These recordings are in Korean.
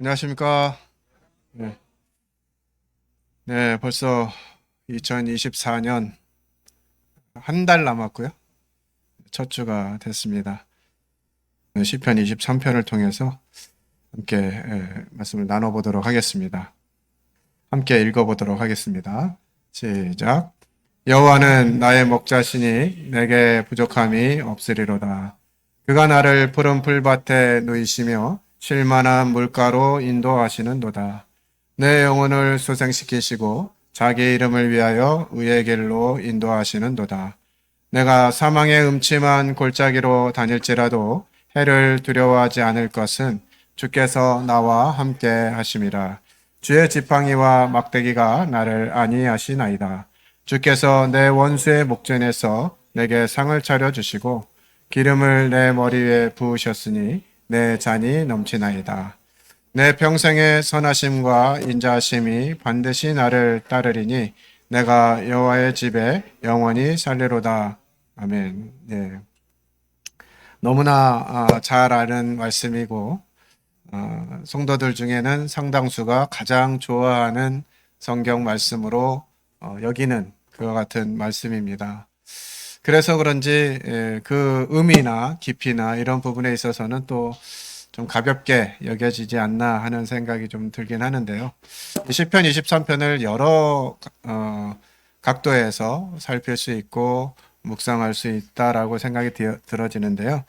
안녕하십니까. 네, 네, 벌써 2024년 한 달 남았고요. 첫 주가 됐습니다. 시편 23편을 통해서 함께 말씀을 나눠보도록 하겠습니다. 함께 읽어보도록 하겠습니다. 시작. 여호와는 나의 목자시니 내게 부족함이 없으리로다. 그가 나를 푸른 풀밭에 누이시며 쉴 만한 물가로 인도하시는도다. 내 영혼을 소생시키시고 자기 이름을 위하여 의의 길로 인도하시는도다. 내가 사망의 음침한 골짜기로 다닐지라도 해를 두려워하지 않을 것은 주께서 나와 함께 하심이라. 주의 지팡이와 막대기가 나를 안위하시나이다. 주께서 내 원수의 목전에서 내게 상을 차려 주시고 기름을 내 머리 위에 부으셨으니 내 잔이 넘치나이다. 내 평생의 선하심과 인자하심이 반드시 나를 따르리니 내가 여호와의 집에 영원히 살리로다. 아멘. 네. 너무나 잘 아는 말씀이고 성도들 중에는 상당수가 가장 좋아하는 성경 말씀으로 여기는 그와 같은 말씀입니다. 그래서 그런지 그 의미나 깊이나 이런 부분에 있어서는 또 좀 가볍게 여겨지지 않나 하는 생각이 좀 들긴 하는데요. 시편 23편을 여러 각도에서 살필 수 있고 묵상할 수 있다라고 생각이 들어지는데요.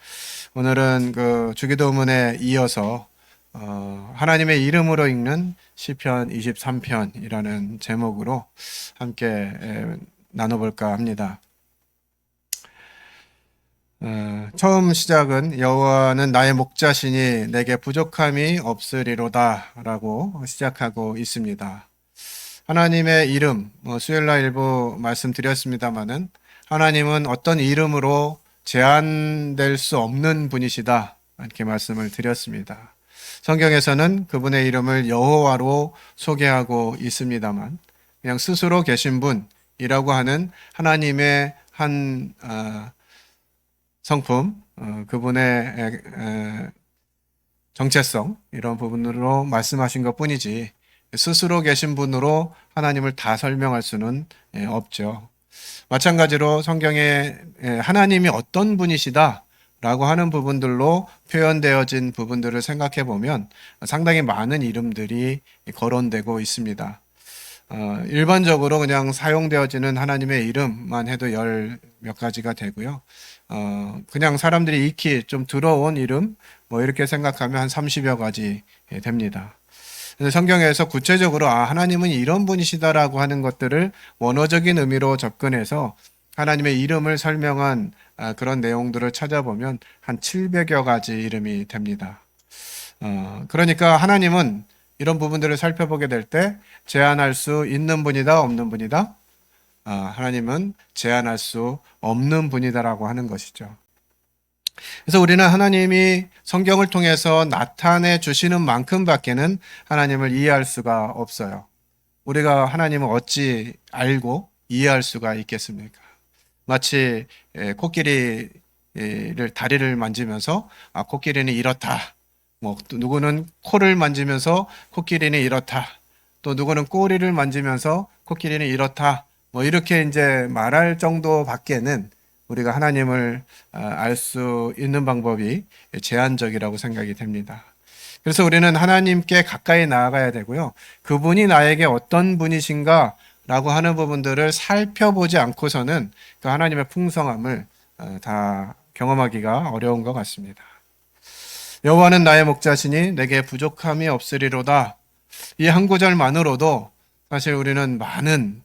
오늘은 그 주기도문에 이어서 하나님의 이름으로 읽는 시편 23편이라는 제목으로 함께 나눠볼까 합니다. 처음 시작은 여호와는 나의 목자시니 내게 부족함이 없으리로다 라고 시작하고 있습니다. 하나님의 이름, 수요일날 일부 말씀드렸습니다마는 하나님은 어떤 이름으로 제한될 수 없는 분이시다 이렇게 말씀을 드렸습니다. 성경에서는 그분의 이름을 여호와로 소개하고 있습니다만 그냥 스스로 계신 분이라고 하는 하나님의 한 성품, 그분의 정체성 이런 부분으로 말씀하신 것뿐이지 스스로 계신 분으로 하나님을 다 설명할 수는 없죠. 마찬가지로 성경에 하나님이 어떤 분이시다 라고 하는 부분들로 표현되어진 부분들을 생각해 보면 상당히 많은 이름들이 거론되고 있습니다. 일반적으로 그냥 사용되어지는 하나님의 이름만 해도 열 몇 가지가 되고요. 그냥 사람들이 익히 좀 들어온 이름, 뭐 이렇게 생각하면 한 30여 가지 됩니다. 성경에서 구체적으로 하나님은 이런 분이시다라고 하는 것들을 원어적인 의미로 접근해서 하나님의 이름을 설명한 그런 내용들을 찾아보면 한 700여 가지 이름이 됩니다. 그러니까 하나님은 이런 부분들을 살펴보게 될 때 제한할 수 있는 분이다, 없는 분이다? 하나님은 제한할 수 없는 분이다라고 하는 것이죠. 그래서 우리는 하나님이 성경을 통해서 나타내 주시는 만큼밖에는 하나님을 이해할 수가 없어요. 우리가 하나님을 어찌 알고 이해할 수가 있겠습니까? 마치 코끼리를 다리를 만지면서 코끼리는 이렇다. 뭐 누구는 코를 만지면서 코끼리는 이렇다. 또 누구는 꼬리를 만지면서 코끼리는 이렇다. 뭐 이렇게 이제 말할 정도밖에는 우리가 하나님을 알 수 있는 방법이 제한적이라고 생각이 됩니다. 그래서 우리는 하나님께 가까이 나아가야 되고요. 그분이 나에게 어떤 분이신가 라고 하는 부분들을 살펴보지 않고서는 그 하나님의 풍성함을 다 경험하기가 어려운 것 같습니다. 여호와는 나의 목자시니 내게 부족함이 없으리로다. 이 한 구절만으로도 사실 우리는 많은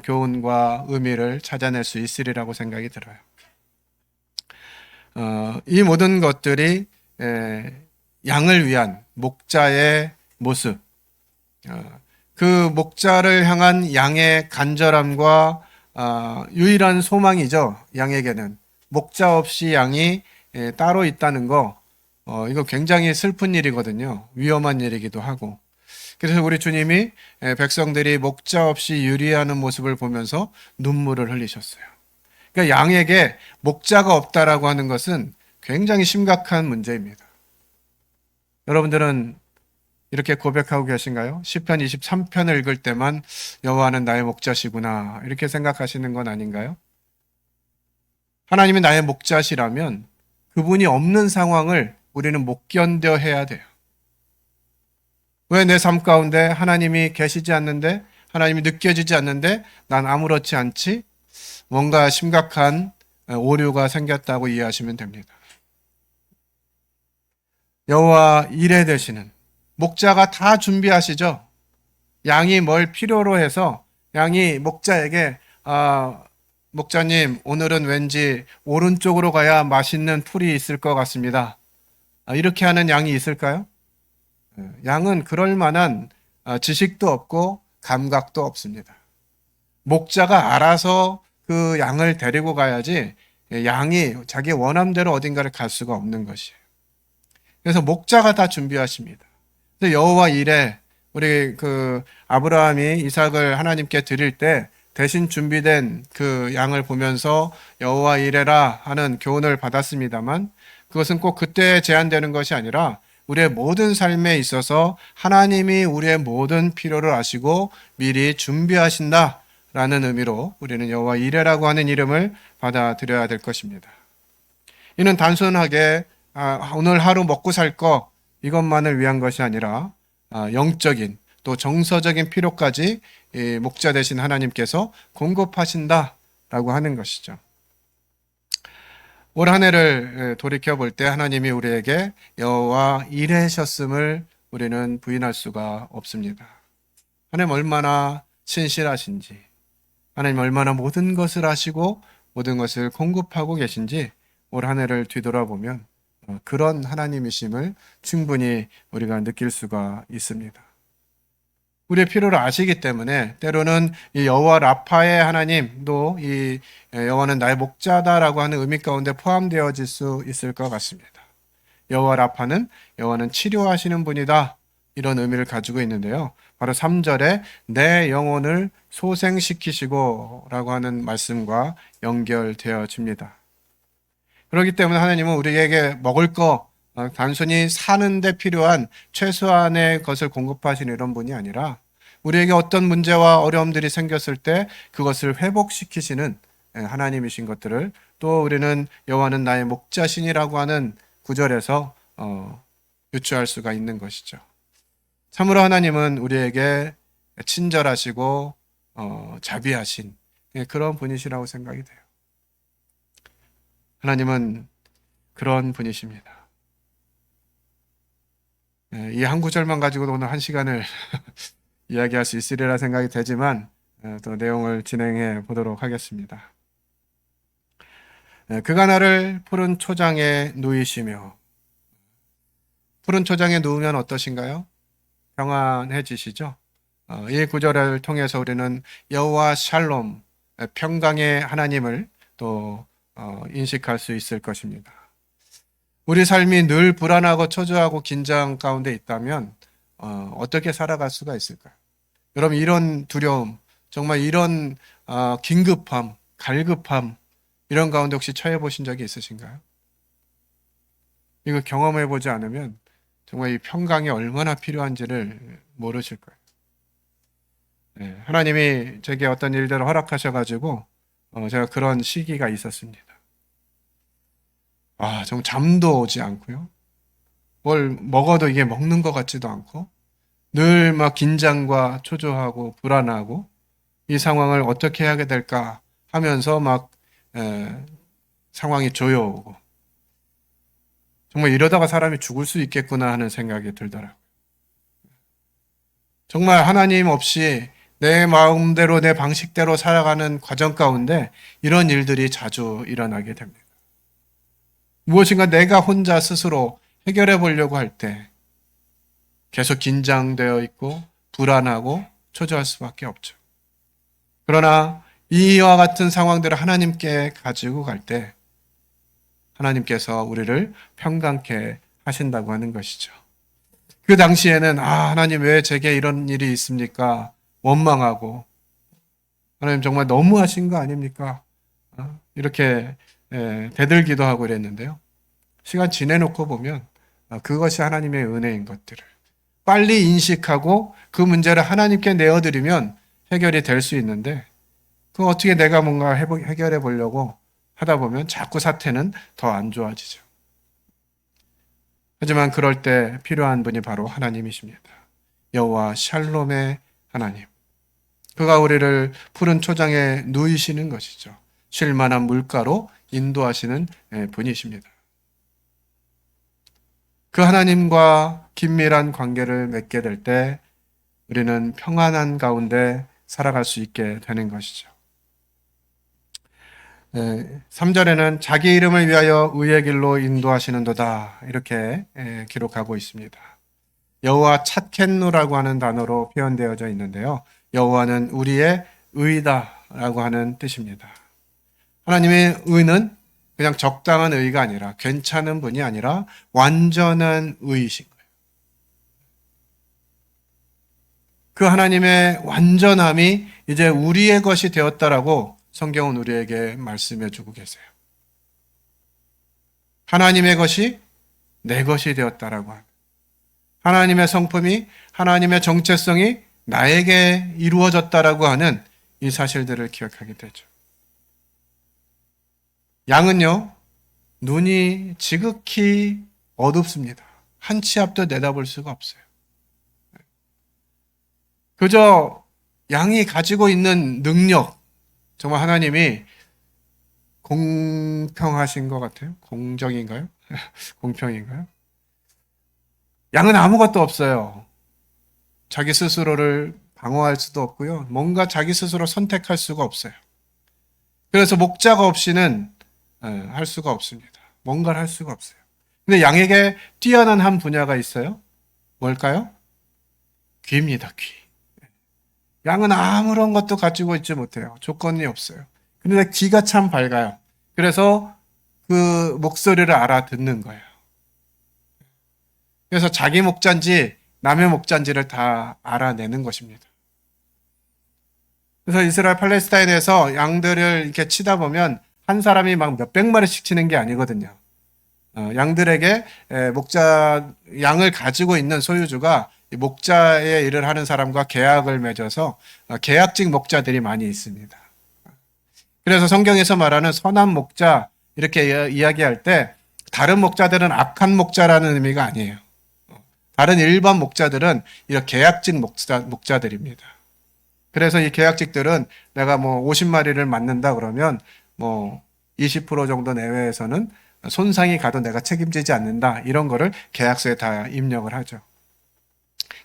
교훈과 의미를 찾아낼 수 있으리라고 생각이 들어요. 이 모든 것들이 양을 위한 목자의 모습, 그 목자를 향한 양의 간절함과 유일한 소망이죠. 양에게는 목자 없이 양이 따로 있다는 거, 이거 굉장히 슬픈 일이거든요. 위험한 일이기도 하고. 그래서 우리 주님이 백성들이 목자 없이 유리하는 모습을 보면서 눈물을 흘리셨어요. 그러니까 양에게 목자가 없다라고 하는 것은 굉장히 심각한 문제입니다. 여러분들은 이렇게 고백하고 계신가요? 시편 23편을 읽을 때만 여호와는 나의 목자시구나 이렇게 생각하시는 건 아닌가요? 하나님이 나의 목자시라면 그분이 없는 상황을 우리는 못 견뎌 해야 돼요. 왜 내 삶 가운데 하나님이 계시지 않는데, 하나님이 느껴지지 않는데 난 아무렇지 않지? 뭔가 심각한 오류가 생겼다고 이해하시면 됩니다. 여호와 이레 되시는 목자가 다 준비하시죠. 양이 뭘 필요로 해서 양이 목자에게 목자님 오늘은 왠지 오른쪽으로 가야 맛있는 풀이 있을 것 같습니다. 이렇게 하는 양이 있을까요? 양은 그럴 만한 지식도 없고 감각도 없습니다. 목자가 알아서 그 양을 데리고 가야지 양이 자기 원함대로 어딘가를 갈 수가 없는 것이에요. 그래서 목자가 다 준비하십니다. 그래서 여호와 이레 우리 그 아브라함이 이삭을 하나님께 드릴 때 대신 준비된 그 양을 보면서 여호와 이레라 하는 교훈을 받았습니다만 그것은 꼭 그때에 제한되는 것이 아니라 우리의 모든 삶에 있어서 하나님이 우리의 모든 필요를 아시고 미리 준비하신다라는 의미로 우리는 여호와 이레라고 하는 이름을 받아들여야 될 것입니다. 이는 단순하게 오늘 하루 먹고 살 거 이것만을 위한 것이 아니라 영적인 또 정서적인 필요까지 목자 되신 하나님께서 공급하신다라고 하는 것이죠. 올 한 해를 돌이켜 볼 때 하나님이 우리에게 여호와 이레셨음을 우리는 부인할 수가 없습니다. 하나님 얼마나 신실하신지, 하나님 얼마나 모든 것을 아시고 모든 것을 공급하고 계신지 올 한 해를 뒤돌아보면 그런 하나님이심을 충분히 우리가 느낄 수가 있습니다. 우리의 필요를 아시기 때문에 때로는 이 여호와 라파의 하나님도 이 여호와는 나의 목자다라고 하는 의미 가운데 포함되어질 수 있을 것 같습니다. 여호와 라파는 여호와는 치료하시는 분이다 이런 의미를 가지고 있는데요. 바로 3절에 내 영혼을 소생시키시고 라고 하는 말씀과 연결되어집니다. 그렇기 때문에 하나님은 우리에게 먹을 거 단순히 사는데 필요한 최소한의 것을 공급하시는 이런 분이 아니라 우리에게 어떤 문제와 어려움들이 생겼을 때 그것을 회복시키시는 하나님이신 것들을 또 우리는 여호와는 나의 목자신이라고 하는 구절에서 유추할 수가 있는 것이죠. 참으로 하나님은 우리에게 친절하시고 자비하신 그런 분이시라고 생각이 돼요. 하나님은 그런 분이십니다. 이 한 구절만 가지고도 오늘 한 시간을 이야기할 수 있으리라 생각이 되지만 또 내용을 진행해 보도록 하겠습니다. 그가 나를 푸른 초장에 누이시며 푸른 초장에 누우면 어떠신가요? 평안해지시죠? 이 구절을 통해서 우리는 여호와 샬롬 평강의 하나님을 또 인식할 수 있을 것입니다. 우리 삶이 늘 불안하고 초조하고 긴장 가운데 있다면 어떻게 살아갈 수가 있을까요? 여러분 이런 두려움, 정말 이런 긴급함, 갈급함 이런 가운데 혹시 처해 보신 적이 있으신가요? 이거 경험해 보지 않으면 정말 이 평강이 얼마나 필요한지를 모르실 거예요. 네, 하나님이 제게 어떤 일들을 허락하셔가지고 제가 그런 시기가 있었습니다. 정말 잠도 오지 않고요. 뭘 먹어도 이게 먹는 것 같지도 않고 늘 막 긴장과 초조하고 불안하고 이 상황을 어떻게 하게 될까 하면서 막 상황이 조여오고 정말 이러다가 사람이 죽을 수 있겠구나 하는 생각이 들더라고요. 정말 하나님 없이 내 마음대로 내 방식대로 살아가는 과정 가운데 이런 일들이 자주 일어나게 됩니다. 무엇인가 내가 혼자 스스로 해결해 보려고 할 때 계속 긴장되어 있고 불안하고 초조할 수밖에 없죠. 그러나 이와 같은 상황들을 하나님께 가지고 갈 때 하나님께서 우리를 평강케 하신다고 하는 것이죠. 그 당시에는 하나님 왜 제게 이런 일이 있습니까? 원망하고 하나님 정말 너무하신 거 아닙니까? 이렇게 대들기도 하고 이랬는데요. 시간 지내놓고 보면 그것이 하나님의 은혜인 것들을 빨리 인식하고 그 문제를 하나님께 내어드리면 해결이 될 수 있는데, 그 어떻게 내가 뭔가 해결해 보려고 하다 보면 자꾸 사태는 더 안 좋아지죠. 하지만 그럴 때 필요한 분이 바로 하나님이십니다. 여호와 샬롬의 하나님. 그가 우리를 푸른 초장에 누이시는 것이죠. 쉴 만한 물가로 인도하시는 분이십니다. 그 하나님과 긴밀한 관계를 맺게 될 때 우리는 평안한 가운데 살아갈 수 있게 되는 것이죠. 3절에는 자기 이름을 위하여 의의 길로 인도하시는도다 이렇게 기록하고 있습니다. 여호와 찻켄누라고 하는 단어로 표현되어져 있는데요. 여호와는 우리의 의다라고 하는 뜻입니다. 하나님의 의는 그냥 적당한 의가 아니라, 괜찮은 분이 아니라 완전한 의이신 거예요. 그 하나님의 완전함이 이제 우리의 것이 되었다라고 성경은 우리에게 말씀해 주고 계세요. 하나님의 것이 내 것이 되었다라고 합니다. 하나님의 성품이, 하나님의 정체성이 나에게 이루어졌다라고 하는 이 사실들을 기억하게 되죠. 양은요, 눈이 지극히 어둡습니다. 한 치 앞도 내다볼 수가 없어요. 그저 양이 가지고 있는 능력, 정말 하나님이 공평하신 것 같아요. 공정인가요? 공평인가요? 양은 아무것도 없어요. 자기 스스로를 방어할 수도 없고요. 뭔가 자기 스스로 선택할 수가 없어요. 그래서 목자가 없이는 할 수가 없습니다. 뭔가를 할 수가 없어요. 근데 양에게 뛰어난 한 분야가 있어요. 뭘까요? 귀입니다, 귀. 양은 아무런 것도 가지고 있지 못해요. 조건이 없어요. 근데 귀가 참 밝아요. 그래서 그 목소리를 알아듣는 거예요. 그래서 자기 목자인지 남의 목자인지를 다 알아내는 것입니다. 그래서 이스라엘 팔레스타인에서 양들을 이렇게 치다 보면 한 사람이 막 몇백 마리씩 치는 게 아니거든요. 양들에게 양을 가지고 있는 소유주가 목자의 일을 하는 사람과 계약을 맺어서 계약직 목자들이 많이 있습니다. 그래서 성경에서 말하는 선한 목자 이렇게 이야기할 때 다른 목자들은 악한 목자라는 의미가 아니에요. 다른 일반 목자들은 이렇게 계약직 목자들입니다. 그래서 이 계약직들은 내가 뭐 50마리를 맡는다 그러면 뭐 20% 정도 내외에서는 손상이 가도 내가 책임지지 않는다. 이런 거를 계약서에 다 입력을 하죠.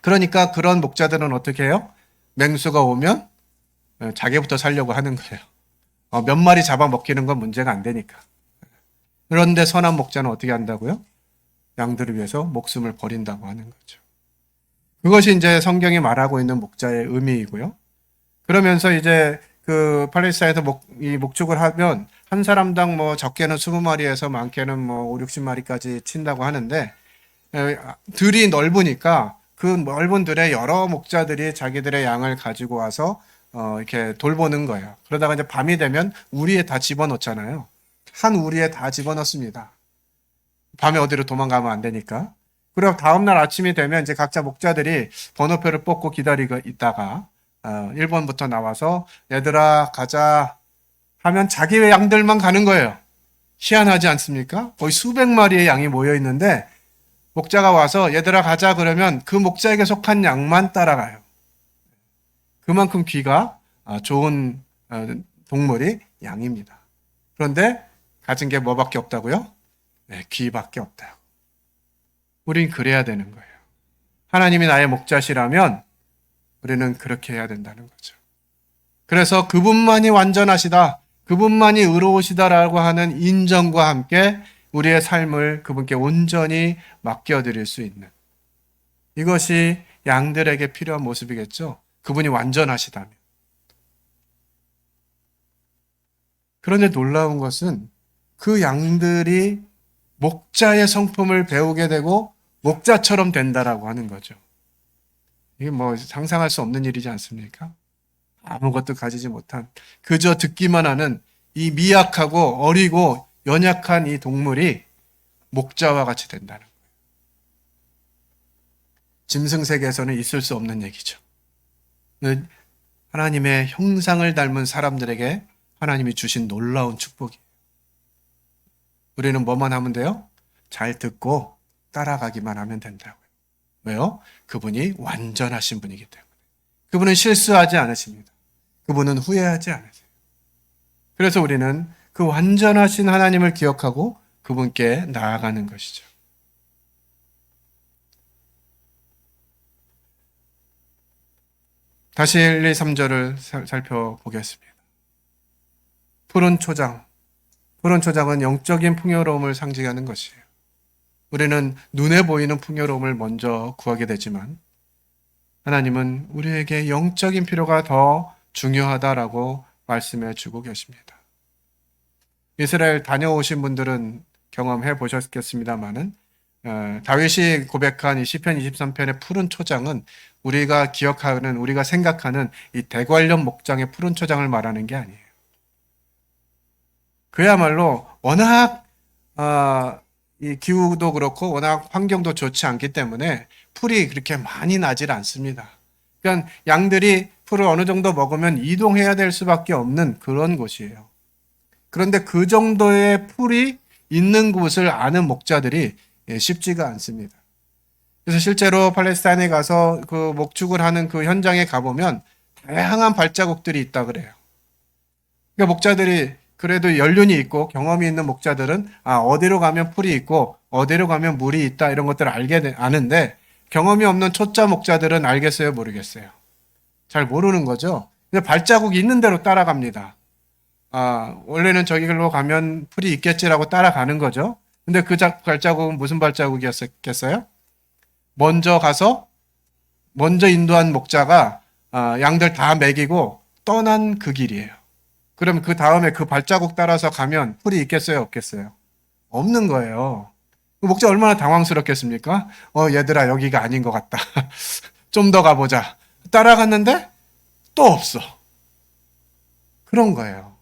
그러니까 그런 목자들은 어떻게 해요? 맹수가 오면 자기부터 살려고 하는 거예요. 몇 마리 잡아먹히는 건 문제가 안 되니까. 그런데 선한 목자는 어떻게 한다고요? 양들을 위해서 목숨을 버린다고 하는 거죠. 그것이 이제 성경이 말하고 있는 목자의 의미이고요. 그러면서 이제 그 팔레스타인에서 목축을 하면 한 사람당 뭐 적게는 20마리에서 많게는 뭐 5, 60마리까지 친다고 하는데 들이 넓으니까 그 넓은 들에 여러 목자들이 자기들의 양을 가지고 와서 이렇게 돌보는 거예요. 그러다가 이제 밤이 되면 우리에 다 집어넣잖아요. 한 우리에 다 집어넣습니다. 밤에 어디로 도망가면 안 되니까. 그리고 다음날 아침이 되면 이제 각자 목자들이 번호표를 뽑고 기다리고 있다가 1번부터 나와서 얘들아 가자 하면 자기 양들만 가는 거예요. 희한하지 않습니까? 거의 수백 마리의 양이 모여 있는데 목자가 와서 얘들아 가자 그러면 그 목자에게 속한 양만 따라가요. 그만큼 귀가 좋은 동물이 양입니다. 그런데 가진 게 뭐밖에 없다고요? 네, 귀밖에 없다고. 우린 그래야 되는 거예요. 하나님이 나의 목자시라면 우리는 그렇게 해야 된다는 거죠. 그래서 그분만이 완전하시다, 그분만이 의로우시다라고 하는 인정과 함께 우리의 삶을 그분께 온전히 맡겨드릴 수 있는, 이것이 양들에게 필요한 모습이겠죠. 그분이 완전하시다면. 그런데 놀라운 것은 그 양들이 목자의 성품을 배우게 되고 목자처럼 된다라고 하는 거죠. 이게 뭐 상상할 수 없는 일이지 않습니까? 아무것도 가지지 못한, 그저 듣기만 하는 이 미약하고 어리고 연약한 이 동물이 목자와 같이 된다는 거예요. 짐승 세계에서는 있을 수 없는 얘기죠. 하나님의 형상을 닮은 사람들에게 하나님이 주신 놀라운 축복이에요. 우리는 뭐만 하면 돼요? 잘 듣고 따라가기만 하면 된다고요. 왜요? 그분이 완전하신 분이기 때문에. 그분은 실수하지 않으십니다. 그분은 후회하지 않으세요. 그래서 우리는 그 완전하신 하나님을 기억하고 그분께 나아가는 것이죠. 다시 1, 2, 3절을 살펴보겠습니다. 푸른 초장. 푸른 초장은 영적인 풍요로움을 상징하는 것이에요. 우리는 눈에 보이는 풍요로움을 먼저 구하게 되지만 하나님은 우리에게 영적인 필요가 더 중요하다라고 말씀해 주고 계십니다. 이스라엘 다녀오신 분들은 경험해 보셨겠습니다마는 다윗이 고백한 이 시편 23편의 푸른 초장은 우리가 기억하는, 우리가 생각하는 이 대관령 목장의 푸른 초장을 말하는 게 아니에요. 그야말로 워낙 이 기후도 그렇고 워낙 환경도 좋지 않기 때문에 풀이 그렇게 많이 나질 않습니다. 그러니까 양들이 풀을 어느 정도 먹으면 이동해야 될 수밖에 없는 그런 곳이에요. 그런데 그 정도의 풀이 있는 곳을 아는 목자들이 쉽지가 않습니다. 그래서 실제로 팔레스타인에 가서 그 목축을 하는 그 현장에 가보면 다양한 발자국들이 있다 그래요. 그러니까 목자들이 그래도 연륜이 있고 경험이 있는 목자들은 어디로 가면 풀이 있고 어디로 가면 물이 있다 이런 것들을 아는데 경험이 없는 초짜 목자들은 알겠어요, 모르겠어요? 잘 모르는 거죠. 근데 발자국이 있는 대로 따라갑니다. 원래는 저기로 가면 풀이 있겠지라고 따라가는 거죠. 근데 그 발자국은 무슨 발자국이었겠어요? 먼저 인도한 목자가 양들 다 먹이고 떠난 그 길이에요. 그럼 그 다음에 그 발자국 따라서 가면 풀이 있겠어요, 없겠어요? 없는 거예요. 목자 얼마나 당황스럽겠습니까? 얘들아, 여기가 아닌 것 같다. 좀 더 가보자. 따라갔는데 또 없어. 그런 거예요.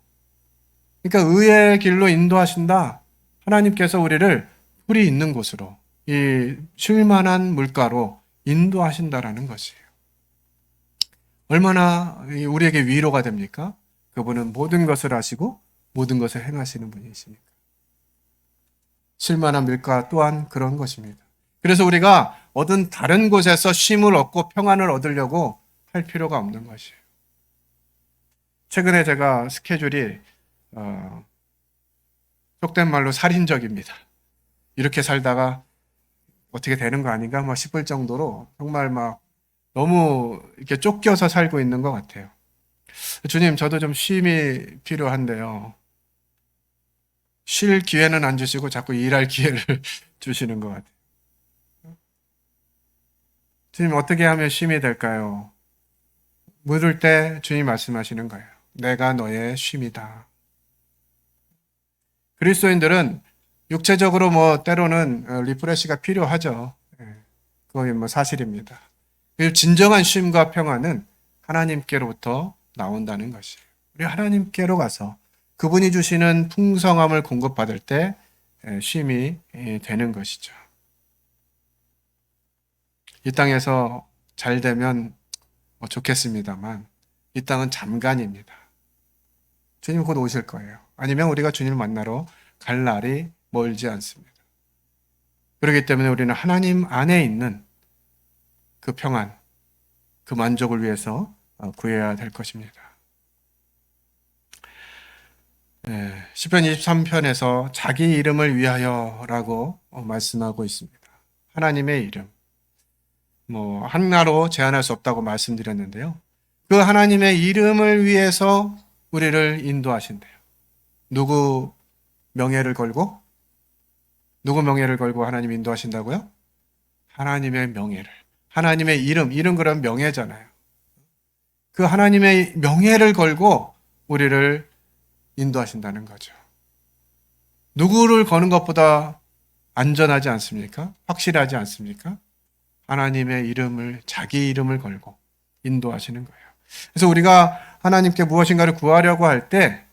그러니까 의의 길로 인도하신다. 하나님께서 우리를 풀이 있는 곳으로, 이 쉴만한 물가로 인도하신다라는 것이에요. 얼마나 우리에게 위로가 됩니까? 그분은 모든 것을 아시고 모든 것을 행하시는 분이십니까? 쉴만한 물가 또한 그런 것입니다. 그래서 우리가 얻은 다른 곳에서 쉼을 얻고 평안을 얻으려고 할 필요가 없는 것이에요. 최근에 제가 스케줄이 속된 말로 살인적입니다. 이렇게 살다가 어떻게 되는 거 아닌가 싶을 정도로 정말 너무 이렇게 쫓겨서 살고 있는 것 같아요. 주님, 저도 좀 쉼이 필요한데요. 쉴 기회는 안 주시고 자꾸 일할 기회를 주시는 것 같아요. 주님, 어떻게 하면 쉼이 될까요? 물을 때 주님 말씀하시는 거예요. 내가 너의 쉼이다. 그리스도인들은 육체적으로 때로는 리프레시가 필요하죠. 그건 사실입니다. 진정한 쉼과 평안은 하나님께로부터 나온다는 것이에요. 우리 하나님께로 가서 그분이 주시는 풍성함을 공급받을 때 쉼이 되는 것이죠. 이 땅에서 잘 되면 좋겠습니다만 이 땅은 잠깐입니다. 주님 곧 오실 거예요. 아니면 우리가 주님을 만나러 갈 날이 멀지 않습니다. 그렇기 때문에 우리는 하나님 안에 있는 그 평안, 그 만족을 위해서 구해야 될 것입니다. 시편 23편에서 자기 이름을 위하여라고 말씀하고 있습니다. 하나님의 이름. 하나로 제한할 수 없다고 말씀드렸는데요. 그 하나님의 이름을 위해서 우리를 인도하신대요. 누구 명예를 걸고 하나님 인도하신다고요? 하나님의 명예를. 하나님의 이름 그런 명예잖아요. 그 하나님의 명예를 걸고 우리를 인도하신다는 거죠. 누구를 거는 것보다 안전하지 않습니까? 확실하지 않습니까? 하나님의 이름을, 자기 이름을 걸고 인도하시는 거예요. 그래서 우리가 하나님께 무엇인가를 구하려고 할 때,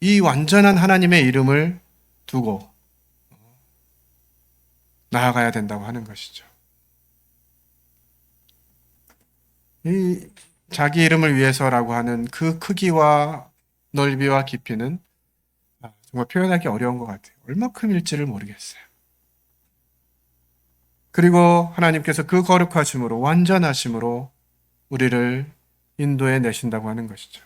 이 완전한 하나님의 이름을 두고 나아가야 된다고 하는 것이죠. 이 자기 이름을 위해서라고 하는 그 크기와 넓이와 깊이는 정말 표현하기 어려운 것 같아요. 얼마큼일지를 모르겠어요. 그리고 하나님께서 그 거룩하심으로, 완전하심으로 우리를 인도해 내신다고 하는 것이죠.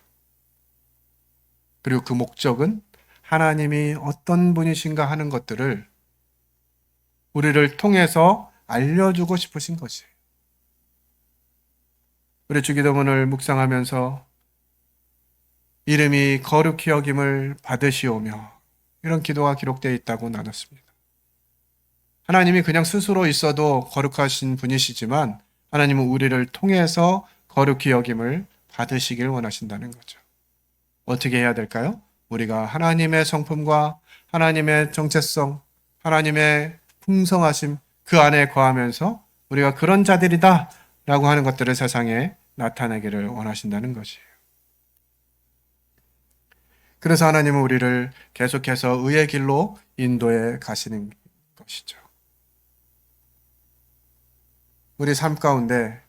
그리고 그 목적은 하나님이 어떤 분이신가 하는 것들을 우리를 통해서 알려주고 싶으신 것이에요. 우리 주기도문을 묵상하면서 이름이 거룩히 여김을 받으시오며 이런 기도가 기록되어 있다고 나눴습니다. 하나님이 그냥 스스로 있어도 거룩하신 분이시지만 하나님은 우리를 통해서 거룩히 여김을 받으시길 원하신다는 거죠. 어떻게 해야 될까요? 우리가 하나님의 성품과 하나님의 정체성, 하나님의 풍성하심 그 안에 거하면서 우리가 그런 자들이다 라고 하는 것들을 세상에 나타내기를 원하신다는 것이에요. 그래서 하나님은 우리를 계속해서 의의 길로 인도해 가시는 것이죠. 우리 삶 가운데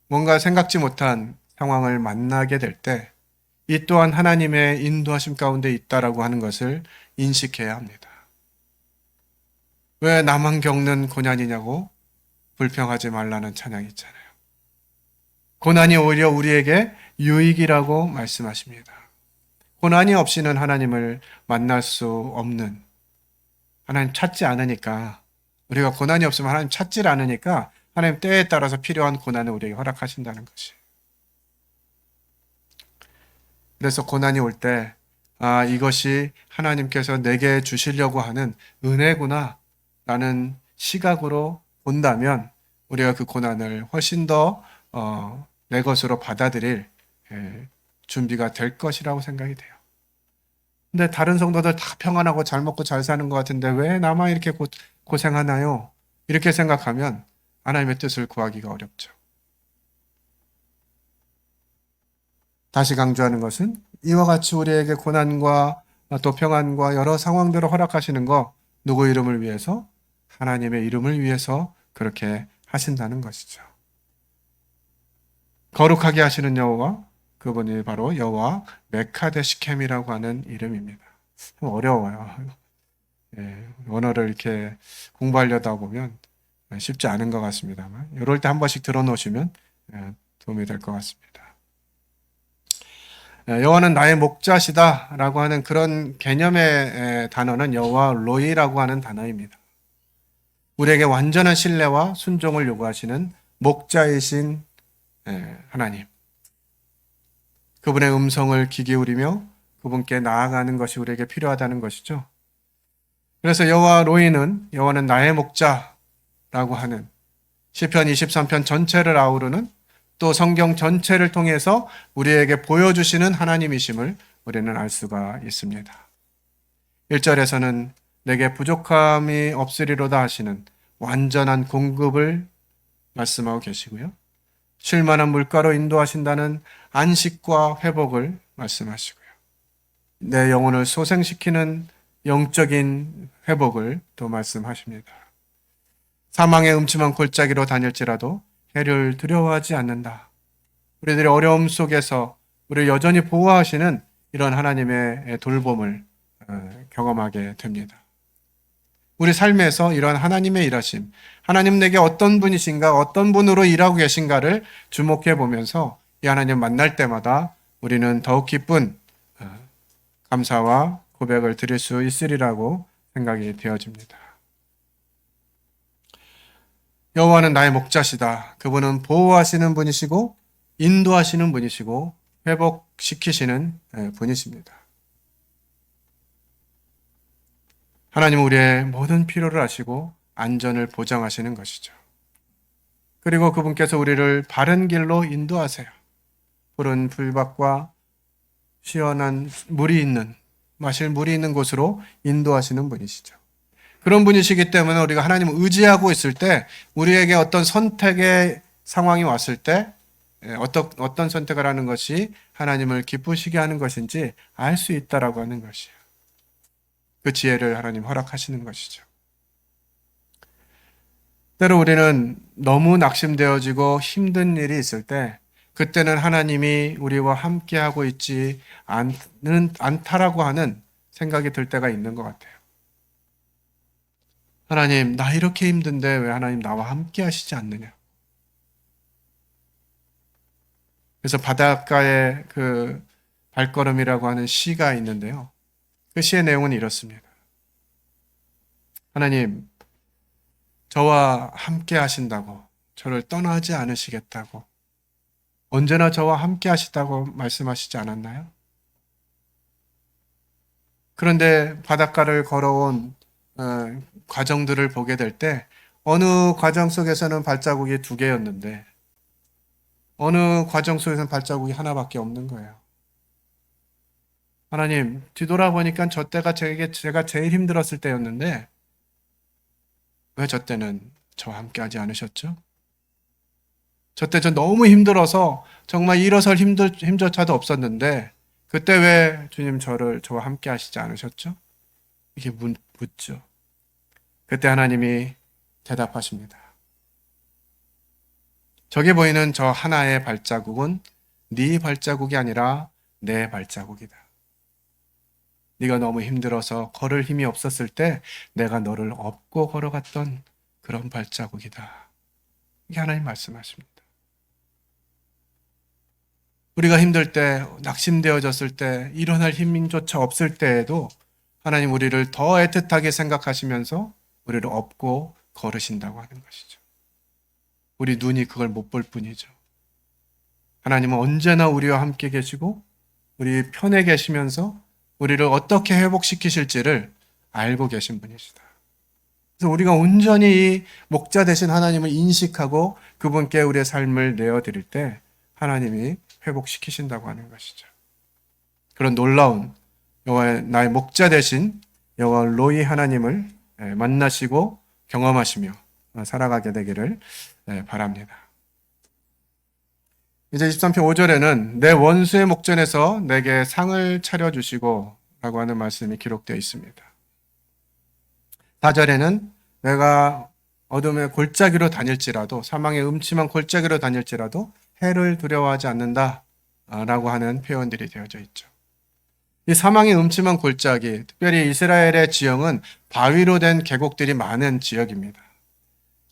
뭔가 생각지 못한 상황을 만나게 될 때 이 또한 하나님의 인도하심 가운데 있다라고 하는 것을 인식해야 합니다. 왜 나만 겪는 고난이냐고 불평하지 말라는 찬양이 있잖아요. 고난이 오히려 우리에게 유익이라고 말씀하십니다. 고난이 없이는 하나님을 만날 수 없는, 하나님 찾지 않으니까, 우리가 고난이 없으면 하나님 찾질 않으니까 하나님 때에 따라서 필요한 고난을 우리에게 허락하신다는 것이. 그래서 고난이 올 때, 이것이 하나님께서 내게 주시려고 하는 은혜구나 라는 시각으로 본다면 우리가 그 고난을 훨씬 더 내 것으로 받아들일 준비가 될 것이라고 생각이 돼요. 근데 다른 성도들 다 평안하고 잘 먹고 잘 사는 것 같은데 왜 나만 이렇게 고생하나요? 이렇게 생각하면 하나님의 뜻을 구하기가 어렵죠. 다시 강조하는 것은 이와 같이 우리에게 고난과 또 평안과 여러 상황들을 허락하시는 거 누구 이름을 위해서? 하나님의 이름을 위해서 그렇게 하신다는 것이죠. 거룩하게 하시는 여호와, 그분이 바로 여호와 메카데시켐이라고 하는 이름입니다. 좀 어려워요. 언어를 이렇게 공부하려다 보면 쉽지 않은 것 같습니다만 이럴 때 한 번씩 들어놓으시면 도움이 될 것 같습니다. 여호와는 나의 목자시다라고 하는 그런 개념의 단어는 여호와 로이라고 하는 단어입니다. 우리에게 완전한 신뢰와 순종을 요구하시는 목자이신 하나님. 그분의 음성을 귀 기울이며 그분께 나아가는 것이 우리에게 필요하다는 것이죠. 그래서 여호와 로이는 여호와는 나의 목자라고 하는 시편 23편 전체를 아우르는 또 성경 전체를 통해서 우리에게 보여주시는 하나님이심을 우리는 알 수가 있습니다. 1절에서는 내게 부족함이 없으리로다 하시는 완전한 공급을 말씀하고 계시고요. 쉴만한 물가로 인도하신다는 안식과 회복을 말씀하시고요. 내 영혼을 소생시키는 영적인 회복을 또 말씀하십니다. 사망의 음침한 골짜기로 다닐지라도 해를 두려워하지 않는다. 우리들의 어려움 속에서 우리를 여전히 보호하시는 이런 하나님의 돌봄을 경험하게 됩니다. 우리 삶에서 이러한 하나님의 일하심, 하나님 내게 어떤 분이신가, 어떤 분으로 일하고 계신가를 주목해 보면서 이 하나님 만날 때마다 우리는 더욱 기쁜 감사와 고백을 드릴 수 있으리라고 생각이 되어집니다. 여호와는 나의 목자시다. 그분은 보호하시는 분이시고 인도하시는 분이시고 회복시키시는 분이십니다. 하나님은 우리의 모든 필요를 아시고 안전을 보장하시는 것이죠. 그리고 그분께서 우리를 바른 길로 인도하세요. 푸른 풀밭과 시원한 물이 있는, 마실 물이 있는 곳으로 인도하시는 분이시죠. 그런 분이시기 때문에 우리가 하나님을 의지하고 있을 때 우리에게 어떤 선택의 상황이 왔을 때 어떤 선택을 하는 것이 하나님을 기쁘시게 하는 것인지 알 수 있다라고 하는 것이에요. 그 지혜를 하나님 허락하시는 것이죠. 때로 우리는 너무 낙심되어지고 힘든 일이 있을 때 그때는 하나님이 우리와 함께하고 있지 않다라고 하는 생각이 들 때가 있는 것 같아요. 하나님, 나 이렇게 힘든데 왜 하나님 나와 함께 하시지 않느냐. 그래서 바닷가의 그 발걸음이라고 하는 시가 있는데요. 그 시의 내용은 이렇습니다. 하나님, 저와 함께 하신다고, 저를 떠나지 않으시겠다고, 언제나 저와 함께 하시다고 말씀하시지 않았나요? 그런데 바닷가를 걸어온 과정들을 보게 될 때 어느 과정 속에서는 발자국이 2개였는데 어느 과정 속에서는 발자국이 하나밖에 없는 거예요. 하나님, 뒤돌아보니까 저 때가 제가 제일 힘들었을 때였는데 왜 저 때는 저와 함께 하지 않으셨죠? 저 때 저 너무 힘들어서 정말 일어설 힘조차도 없었는데 그때 왜 주님 저와 함께 하시지 않으셨죠? 이게 묻죠. 그때 하나님이 대답하십니다. 저기 보이는 저 하나의 발자국은 네 발자국이 아니라 내 발자국이다. 네가 너무 힘들어서 걸을 힘이 없었을 때 내가 너를 업고 걸어갔던 그런 발자국이다. 이게 하나님 말씀하십니다. 우리가 힘들 때, 낙심되어졌을 때, 일어날 힘조차 없을 때에도 하나님 우리를 더 애틋하게 생각하시면서 우리를 업고 걸으신다고 하는 것이죠. 우리 눈이 그걸 못 볼 뿐이죠. 하나님은 언제나 우리와 함께 계시고 우리 편에 계시면서 우리를 어떻게 회복시키실지를 알고 계신 분이시다. 그래서 우리가 온전히 이 목자 되신 하나님을 인식하고 그분께 우리의 삶을 내어드릴 때 하나님이 회복시키신다고 하는 것이죠. 그런 놀라운 나의 목자 되신 여호와 로이 하나님을 만나시고 경험하시며 살아가게 되기를 바랍니다. 이제 23편 5절에는 내 원수의 목전에서 내게 상을 차려주시고 라고 하는 말씀이 기록되어 있습니다. 4절에는 내가 어둠의 골짜기로 다닐지라도 사망의 음침한 골짜기로 다닐지라도 해를 두려워하지 않는다 라고 하는 표현들이 되어져 있죠. 이 사망의 음침한 골짜기, 특별히 이스라엘의 지형은 바위로 된 계곡들이 많은 지역입니다.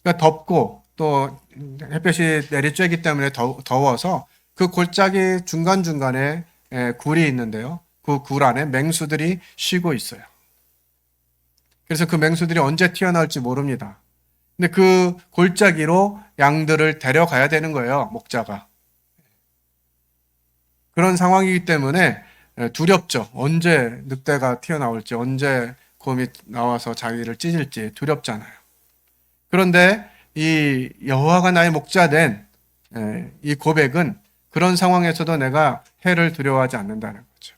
그러니까 덥고 또 햇볕이 내리쬐기 때문에 더워서 그 골짜기 중간중간에 굴이 있는데요. 그 굴 안에 맹수들이 쉬고 있어요. 그래서 그 맹수들이 언제 튀어나올지 모릅니다. 근데 그 골짜기로 양들을 데려가야 되는 거예요, 목자가. 그런 상황이기 때문에 두렵죠. 언제 늑대가 튀어나올지, 언제 곰이 나와서 자기를 찢을지 두렵잖아요. 그런데 이 여호와가 나의 목자된 이 고백은 그런 상황에서도 내가 해를 두려워하지 않는다는 거죠.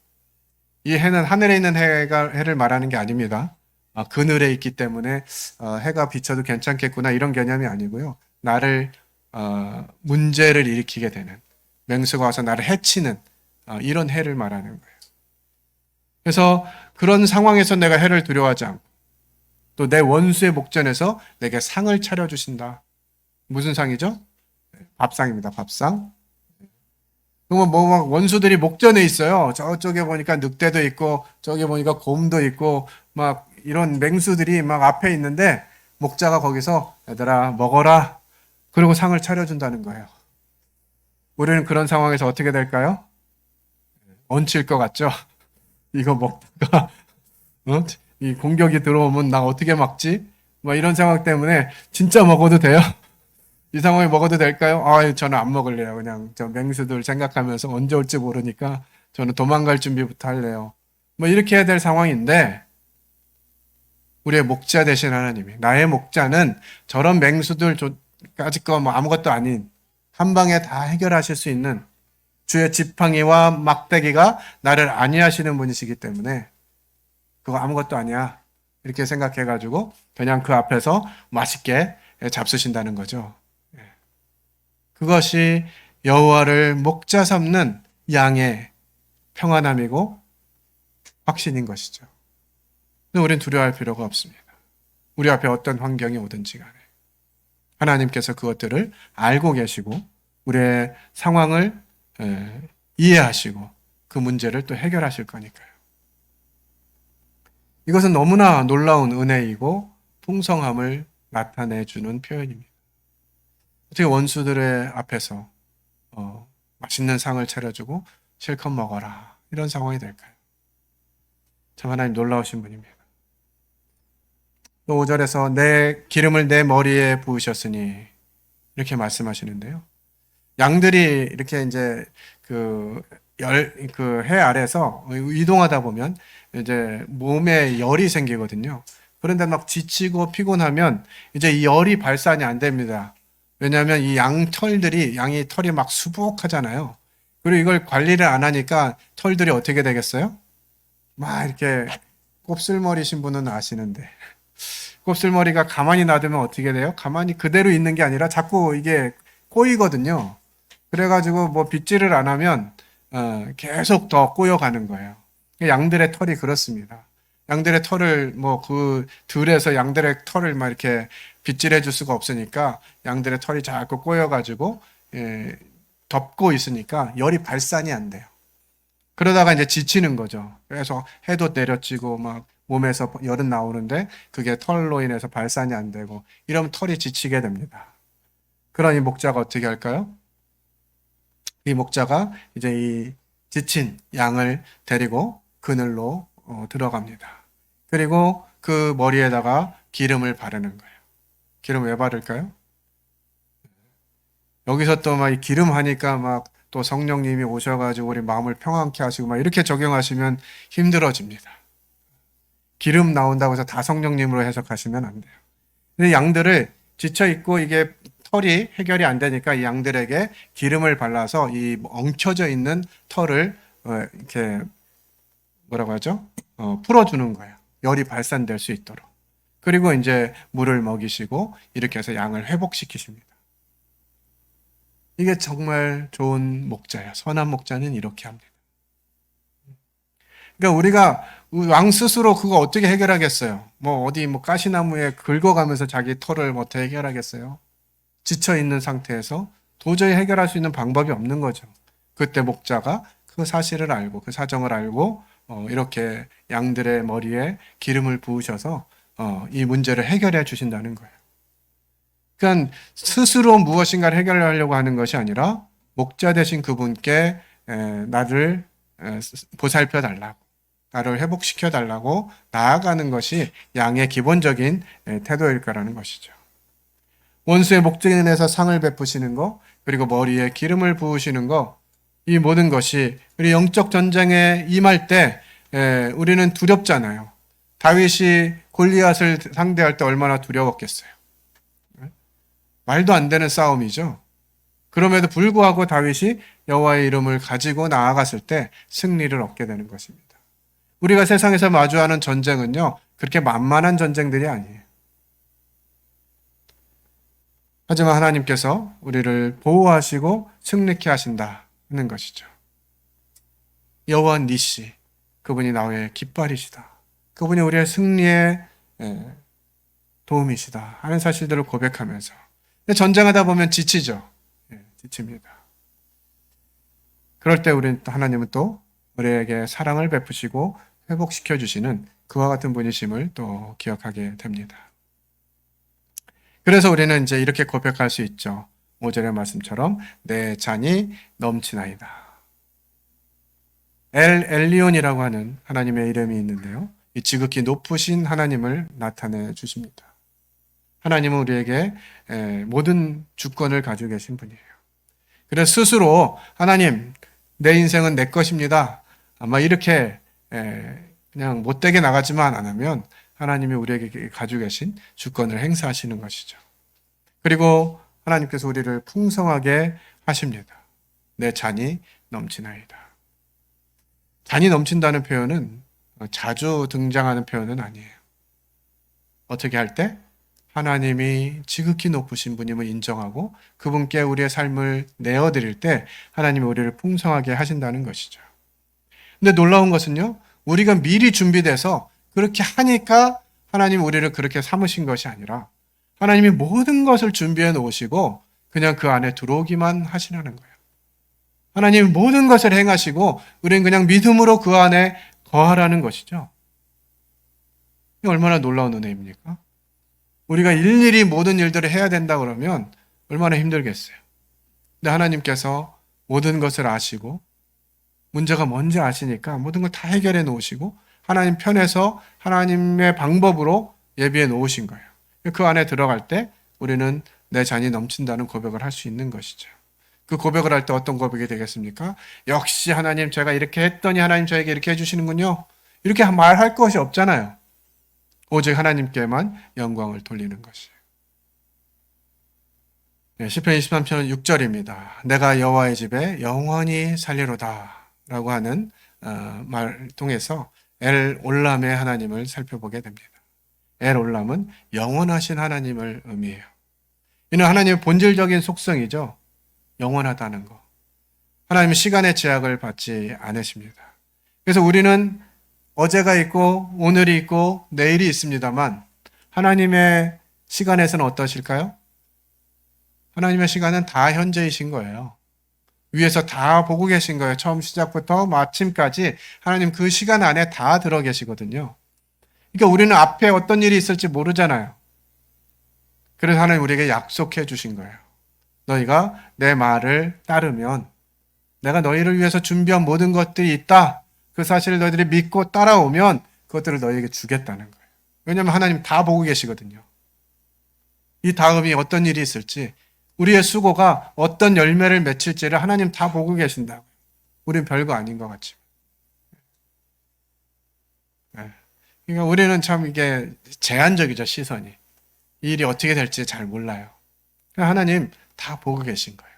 이 해는 하늘에 있는 해를 말하는 게 아닙니다. 그늘에 있기 때문에 해가 비쳐도 괜찮겠구나 이런 개념이 아니고요. 나를 문제를 일으키게 되는 맹수가 와서 나를 해치는 이런 해를 말하는 거예요. 그래서 그런 상황에서 내가 해를 두려워하지 않고 또 내 원수의 목전에서 내게 상을 차려주신다. 무슨 상이죠? 밥상입니다. 밥상. 그러면 막 원수들이 목전에 있어요. 저쪽에 보니까 늑대도 있고 저기 보니까 곰도 있고 막 이런 맹수들이 막 앞에 있는데 목자가 거기서 얘들아 먹어라. 그리고 상을 차려준다는 거예요. 우리는 그런 상황에서 어떻게 될까요? 얹힐 것 같죠? 이거 먹다가 이 공격이 들어오면 나 어떻게 막지? 뭐 이런 생각 때문에 진짜 먹어도 돼요? 이 상황에 먹어도 될까요? 저는 안 먹을래요. 그냥 저 맹수들 생각하면서 언제 올지 모르니까 저는 도망갈 준비부터 할래요. 뭐 이렇게 해야 될 상황인데 우리의 목자 되신 하나님이 나의 목자는 저런 맹수들까지 거 뭐 아무것도 아닌 한 방에 다 해결하실 수 있는 주의 지팡이와 막대기가 나를 안위하시는 분이시기 때문에 그거 아무것도 아니야. 이렇게 생각해가지고 그냥 그 앞에서 맛있게 잡수신다는 거죠. 그것이 여호와를 목자 삼는 양의 평안함이고 확신인 것이죠. 근데 우린 두려워할 필요가 없습니다. 우리 앞에 어떤 환경이 오든지 간에 하나님께서 그것들을 알고 계시고 우리의 상황을 이해하시고 그 문제를 또 해결하실 거니까요. 이것은 너무나 놀라운 은혜이고 풍성함을 나타내주는 표현입니다. 어떻게 원수들의 앞에서 맛있는 상을 차려주고 실컷 먹어라 이런 상황이 될까요? 참 하나님 놀라우신 분입니다. 또 5절에서 내 기름을 내 머리에 부으셨으니 이렇게 말씀하시는데요. 양들이 이렇게 이제 그 해 아래서 이동하다 보면 이제 몸에 열이 생기거든요. 그런데 막 지치고 피곤하면 이제 이 열이 발산이 안 됩니다. 왜냐하면 이 양이 털이 막 수북하잖아요. 그리고 이걸 관리를 안 하니까 털들이 어떻게 되겠어요? 막 이렇게 곱슬머리신 분은 아시는데 곱슬머리가 가만히 놔두면 어떻게 돼요? 가만히 그대로 있는 게 아니라 자꾸 이게 꼬이거든요. 그래가지고 뭐 빗질을 안 하면 계속 더 꼬여가는 거예요. 양들의 털이 그렇습니다. 양들의 털을 뭐 그 들에서 양들의 털을 막 이렇게 빗질해 줄 수가 없으니까 양들의 털이 자꾸 꼬여가지고 덮고 있으니까 열이 발산이 안 돼요. 그러다가 이제 지치는 거죠. 그래서 해도 내려지고 막 몸에서 열은 나오는데 그게 털로 인해서 발산이 안 되고 이러면 털이 지치게 됩니다. 그러니 목자가 어떻게 할까요? 이 목자가 이제 이 지친 양을 데리고 그늘로 들어갑니다. 그리고 그 머리에다가 기름을 바르는 거예요. 기름 왜 바를까요? 여기서 또 막 기름 하니까 막 또 성령님이 오셔가지고 우리 마음을 평안케 하시고 막 이렇게 적용하시면 힘들어집니다. 기름 나온다고 해서 다 성령님으로 해석하시면 안 돼요. 근데 양들을 지쳐있고 이게 털이 해결이 안 되니까 이 양들에게 기름을 발라서 이 엉켜져 있는 털을 이렇게 뭐라고 하죠? 풀어주는 거예요. 열이 발산될 수 있도록. 그리고 이제 물을 먹이시고 이렇게 해서 양을 회복시키십니다. 이게 정말 좋은 목자예요. 선한 목자는 이렇게 합니다. 그러니까 우리가 왕 스스로 그거 어떻게 해결하겠어요? 뭐 어디 뭐 가시나무에 긁어가면서 자기 털을 어떻게 해결하겠어요? 지쳐 있는 상태에서 도저히 해결할 수 있는 방법이 없는 거죠. 그때 목자가 그 사실을 알고 그 사정을 알고 이렇게 양들의 머리에 기름을 부으셔서 이 문제를 해결해 주신다는 거예요. 그러니까 스스로 무엇인가를 해결하려고 하는 것이 아니라 목자 되신 그분께 나를 보살펴 달라고, 나를 회복시켜 달라고 나아가는 것이 양의 기본적인 태도일 거라는 것이죠. 원수의 목전에서 상을 베푸시는 것, 그리고 머리에 기름을 부으시는 것, 이 모든 것이 우리 영적 전쟁에 임할 때 우리는 두렵잖아요. 다윗이 골리앗을 상대할 때 얼마나 두려웠겠어요. 말도 안 되는 싸움이죠. 그럼에도 불구하고 다윗이 여호와의 이름을 가지고 나아갔을 때 승리를 얻게 되는 것입니다. 우리가 세상에서 마주하는 전쟁은요, 그렇게 만만한 전쟁들이 아니에요. 하지만 하나님께서 우리를 보호하시고 승리케 하신다는 것이죠. 여호와 니시, 그분이 나의 깃발이시다. 그분이 우리의 승리의 도움이시다 하는 사실들을 고백하면서 전쟁하다 보면 지치죠. 지칩니다. 그럴 때 우리는 하나님은 또 우리에게 사랑을 베푸시고 회복시켜 주시는 그와 같은 분이심을 또 기억하게 됩니다. 그래서 우리는 이제 이렇게 고백할 수 있죠. 5절의 말씀처럼 내 잔이 넘치나이다. 엘리온이라고 하는 하나님의 이름이 있는데요. 이 지극히 높으신 하나님을 나타내 주십니다. 하나님은 우리에게 모든 주권을 가지고 계신 분이에요. 그래서 스스로 하나님, 내 인생은 내 것입니다. 아마 이렇게 그냥 못되게 나가지만 안 하면 하나님이 우리에게 가지고 계신 주권을 행사하시는 것이죠. 그리고 하나님께서 우리를 풍성하게 하십니다. 내 잔이 넘치나이다. 잔이 넘친다는 표현은 자주 등장하는 표현은 아니에요. 어떻게 할 때? 하나님이 지극히 높으신 분임을 인정하고 그분께 우리의 삶을 내어드릴 때 하나님이 우리를 풍성하게 하신다는 것이죠. 근데 놀라운 것은요, 우리가 미리 준비돼서 그렇게 하니까 하나님이 우리를 그렇게 삼으신 것이 아니라 하나님이 모든 것을 준비해 놓으시고 그냥 그 안에 들어오기만 하시라는 거예요. 하나님 모든 것을 행하시고 우리는 그냥 믿음으로 그 안에 거하라는 것이죠. 이 얼마나 놀라운 은혜입니까? 우리가 일일이 모든 일들을 해야 된다 그러면 얼마나 힘들겠어요. 근데 하나님께서 모든 것을 아시고 문제가 뭔지 아시니까 모든 걸 다 해결해 놓으시고 하나님 편에서 하나님의 방법으로 예비해 놓으신 거예요. 그 안에 들어갈 때 우리는 내 잔이 넘친다는 고백을 할 수 있는 것이죠. 그 고백을 할 때 어떤 고백이 되겠습니까? 역시 하나님 제가 이렇게 했더니 하나님 저에게 이렇게 해주시는군요. 이렇게 말할 것이 없잖아요. 오직 하나님께만 영광을 돌리는 것이에요. 네, 시편 23편 6절입니다. 내가 여호와의 집에 영원히 살리로다 라고 하는 말 통해서 엘 올람의 하나님을 살펴보게 됩니다. 엘 올람은 영원하신 하나님을 의미해요. 이는 하나님의 본질적인 속성이죠. 영원하다는 거. 하나님은 시간의 제약을 받지 않으십니다. 그래서 우리는 어제가 있고 오늘이 있고 내일이 있습니다만 하나님의 시간에서는 어떠실까요? 하나님의 시간은 다 현재이신 거예요. 위에서 다 보고 계신 거예요. 처음 시작부터 마침까지 하나님 그 시간 안에 다 들어 계시거든요. 그러니까 우리는 앞에 어떤 일이 있을지 모르잖아요. 그래서 하나님 우리에게 약속해 주신 거예요. 너희가 내 말을 따르면 내가 너희를 위해서 준비한 모든 것들이 있다. 그 사실을 너희들이 믿고 따라오면 그것들을 너희에게 주겠다는 거예요. 왜냐하면 하나님 다 보고 계시거든요. 이 다음이 어떤 일이 있을지 우리의 수고가 어떤 열매를 맺힐지를 하나님 다 보고 계신다고요. 우리는 별거 아닌 것 같지만. 그러니까 우리는 참 이게 제한적이죠, 시선이. 이 일이 어떻게 될지 잘 몰라요. 하나님 다 보고 계신 거예요.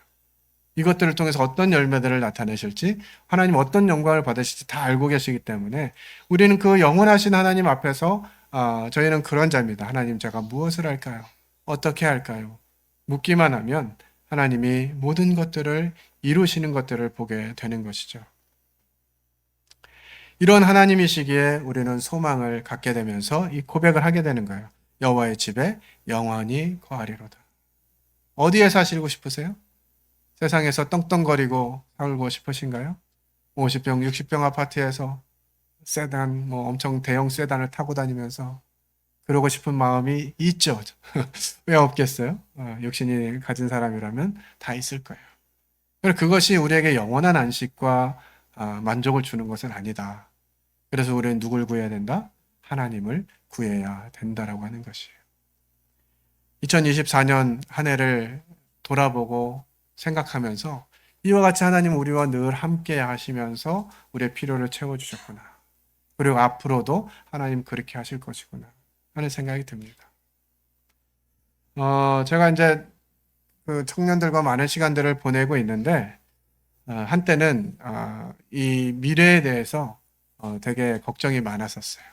이것들을 통해서 어떤 열매들을 나타내실지, 하나님 어떤 영광을 받으실지 다 알고 계시기 때문에 우리는 그 영원하신 하나님 앞에서 저희는 그런 자입니다. 하나님 제가 무엇을 할까요? 어떻게 할까요? 묻기만 하면 하나님이 모든 것들을 이루시는 것들을 보게 되는 것이죠. 이런 하나님이시기에 우리는 소망을 갖게 되면서 이 고백을 하게 되는 거예요. 여호와의 집에 영원히 거하리로다. 어디에 사시고 싶으세요? 세상에서 떵떵거리고 살고 싶으신가요? 50평, 60평 아파트에서 세단, 엄청 대형 세단을 타고 다니면서 그러고 싶은 마음이 있죠. 왜 없겠어요? 욕심이 가진 사람이라면 다 있을 거예요. 그것이 우리에게 영원한 안식과 만족을 주는 것은 아니다. 그래서 우리는 누굴 구해야 된다? 하나님을 구해야 된다라고 하는 것이에요. 2024년 한 해를 돌아보고 생각하면서 이와 같이 하나님은 우리와 늘 함께 하시면서 우리의 필요를 채워주셨구나. 그리고 앞으로도 하나님 그렇게 하실 것이구나 하는 생각이 듭니다. 제가 이제 그 청년들과 많은 시간들을 보내고 있는데 한때는 이 미래에 대해서 되게 걱정이 많았었어요.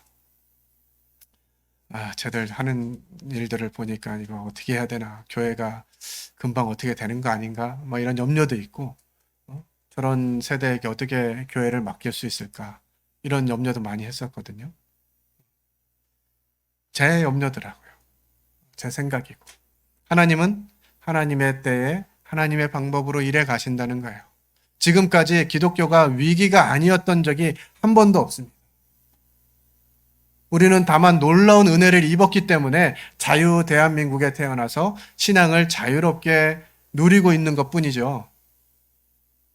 쟤들 하는 일들을 보니까 이거 어떻게 해야 되나, 교회가 금방 어떻게 되는 거 아닌가, 이런 염려도 있고, 저런 세대에게 어떻게 교회를 맡길 수 있을까, 이런 염려도 많이 했었거든요. 제 염려더라고요. 제 생각이고. 하나님은 하나님의 때에 하나님의 방법으로 일해 가신다는 거예요. 지금까지 기독교가 위기가 아니었던 적이 한 번도 없습니다. 우리는 다만 놀라운 은혜를 입었기 때문에 자유 대한민국에 태어나서 신앙을 자유롭게 누리고 있는 것 뿐이죠.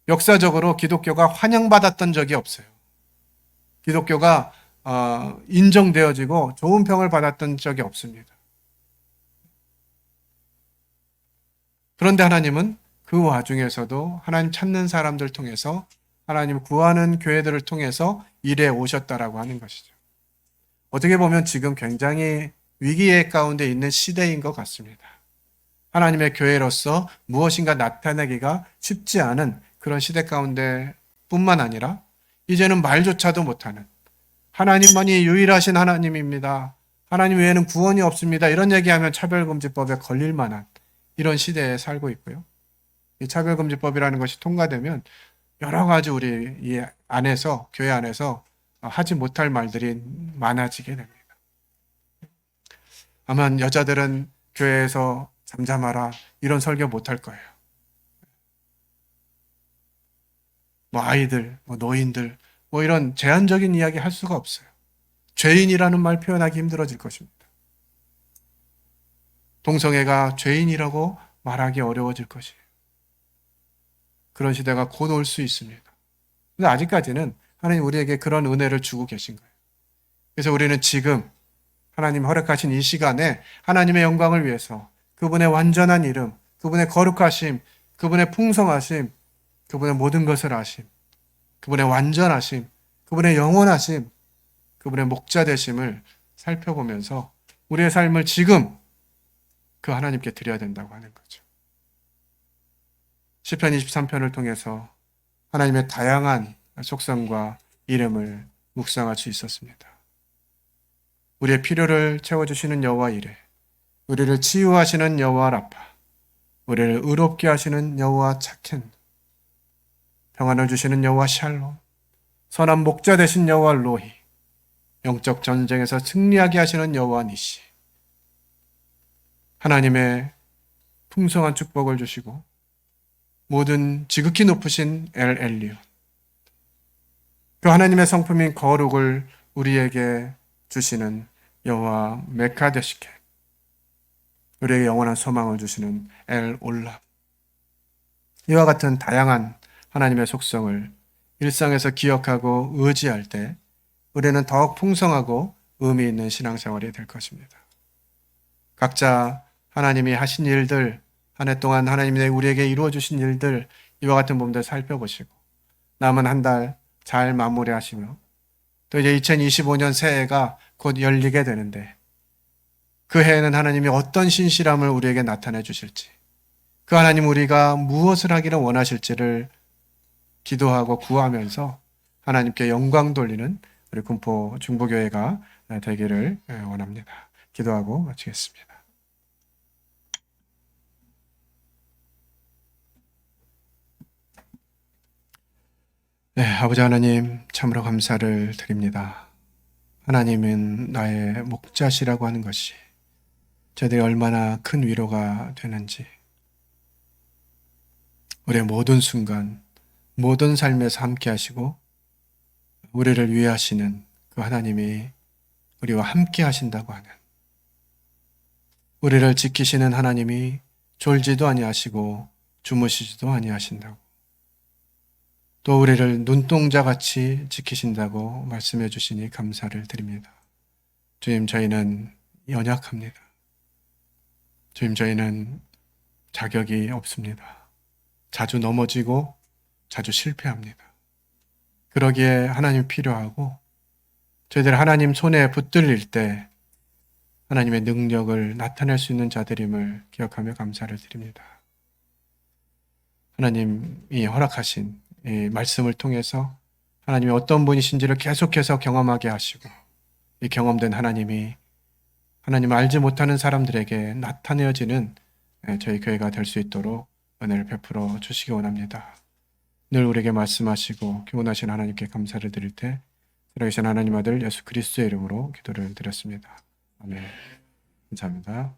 역사적으로 기독교가 환영받았던 적이 없어요. 기독교가 인정되어지고 좋은 평을 받았던 적이 없습니다. 그런데 하나님은 그 와중에서도 하나님 찾는 사람들 통해서 하나님 구하는 교회들을 통해서 일해 오셨다라고 하는 것이죠. 어떻게 보면 지금 굉장히 위기의 가운데 있는 시대인 것 같습니다. 하나님의 교회로서 무엇인가 나타내기가 쉽지 않은 그런 시대 가운데 뿐만 아니라 이제는 말조차도 못하는 하나님만이 유일하신 하나님입니다. 하나님 외에는 구원이 없습니다. 이런 얘기하면 차별금지법에 걸릴 만한 이런 시대에 살고 있고요. 이 차별금지법이라는 것이 통과되면 여러 가지 우리 이 안에서, 교회 안에서 하지 못할 말들이 많아지게 됩니다. 아마 여자들은 교회에서 잠잠하라 이런 설교 못 할 거예요. 뭐 아이들, 뭐 노인들, 뭐 이런 제한적인 이야기 할 수가 없어요. 죄인이라는 말 표현하기 힘들어질 것입니다. 동성애가 죄인이라고 말하기 어려워질 것이에요. 그런 시대가 곧 올 수 있습니다. 근데 아직까지는 하나님 우리에게 그런 은혜를 주고 계신 거예요. 그래서 우리는 지금 하나님 허락하신 이 시간에 하나님의 영광을 위해서 그분의 완전한 이름, 그분의 거룩하심, 그분의 풍성하심, 그분의 모든 것을 아심, 그분의 완전하심, 그분의 영원하심, 그분의 목자 되심을 살펴보면서 우리의 삶을 지금 그 하나님께 드려야 된다고 하는 거죠. 시편 23편을 통해서 하나님의 다양한 속성과 이름을 묵상할 수 있었습니다. 우리의 필요를 채워주시는 여호와 이레, 우리를 치유하시는 여호와 라파, 우리를 의롭게 하시는 여호와 차켄, 평안을 주시는 여호와 샬롬, 선한 목자 되신 여호와 로히, 영적 전쟁에서 승리하게 하시는 여호와 니시, 하나님의 풍성한 축복을 주시고 모든 지극히 높으신 엘 엘리온, 그 하나님의 성품인 거룩을 우리에게 주시는 여호와 메카데시케, 우리에게 영원한 소망을 주시는 엘 올람, 이와 같은 다양한 하나님의 속성을 일상에서 기억하고 의지할 때 우리는 더욱 풍성하고 의미 있는 신앙생활이 될 것입니다. 각자 하나님이 하신 일들, 한 해 동안 하나님이 우리에게 이루어 주신 일들, 이와 같은 부분들 살펴보시고 남은 한 달 잘 마무리하시며 또 이제 2025년 새해가 곧 열리게 되는데 그 해에는 하나님이 어떤 신실함을 우리에게 나타내 주실지, 그 하나님 우리가 무엇을 하기를 원하실지를 기도하고 구하면서 하나님께 영광 돌리는 우리 군포 중보교회가 되기를 원합니다. 기도하고 마치겠습니다. 네, 아버지 하나님 참으로 감사를 드립니다. 하나님은 나의 목자시라고 하는 것이 저들이 얼마나 큰 위로가 되는지, 우리의 모든 순간, 모든 삶에서 함께 하시고 우리를 위하시는 그 하나님이 우리와 함께 하신다고 하는, 우리를 지키시는 하나님이 졸지도 아니하시고 주무시지도 아니하신다고, 또 우리를 눈동자같이 지키신다고 말씀해 주시니 감사를 드립니다. 주님, 저희는 연약합니다. 주님, 저희는 자격이 없습니다. 자주 넘어지고 자주 실패합니다. 그러기에 하나님 필요하고, 저희들 하나님 손에 붙들릴 때 하나님의 능력을 나타낼 수 있는 자들임을 기억하며 감사를 드립니다. 하나님이 허락하신 이 말씀을 통해서 하나님이 어떤 분이신지를 계속해서 경험하게 하시고, 이 경험된 하나님이 하나님을 알지 못하는 사람들에게 나타내어지는 저희 교회가 될 수 있도록 은혜를 베풀어 주시기 원합니다. 늘 우리에게 말씀하시고 교훈하신 하나님께 감사를 드릴 때 살아계신 하나님 아들 예수 그리스도의 이름으로 기도를 드렸습니다. 아멘. 감사합니다.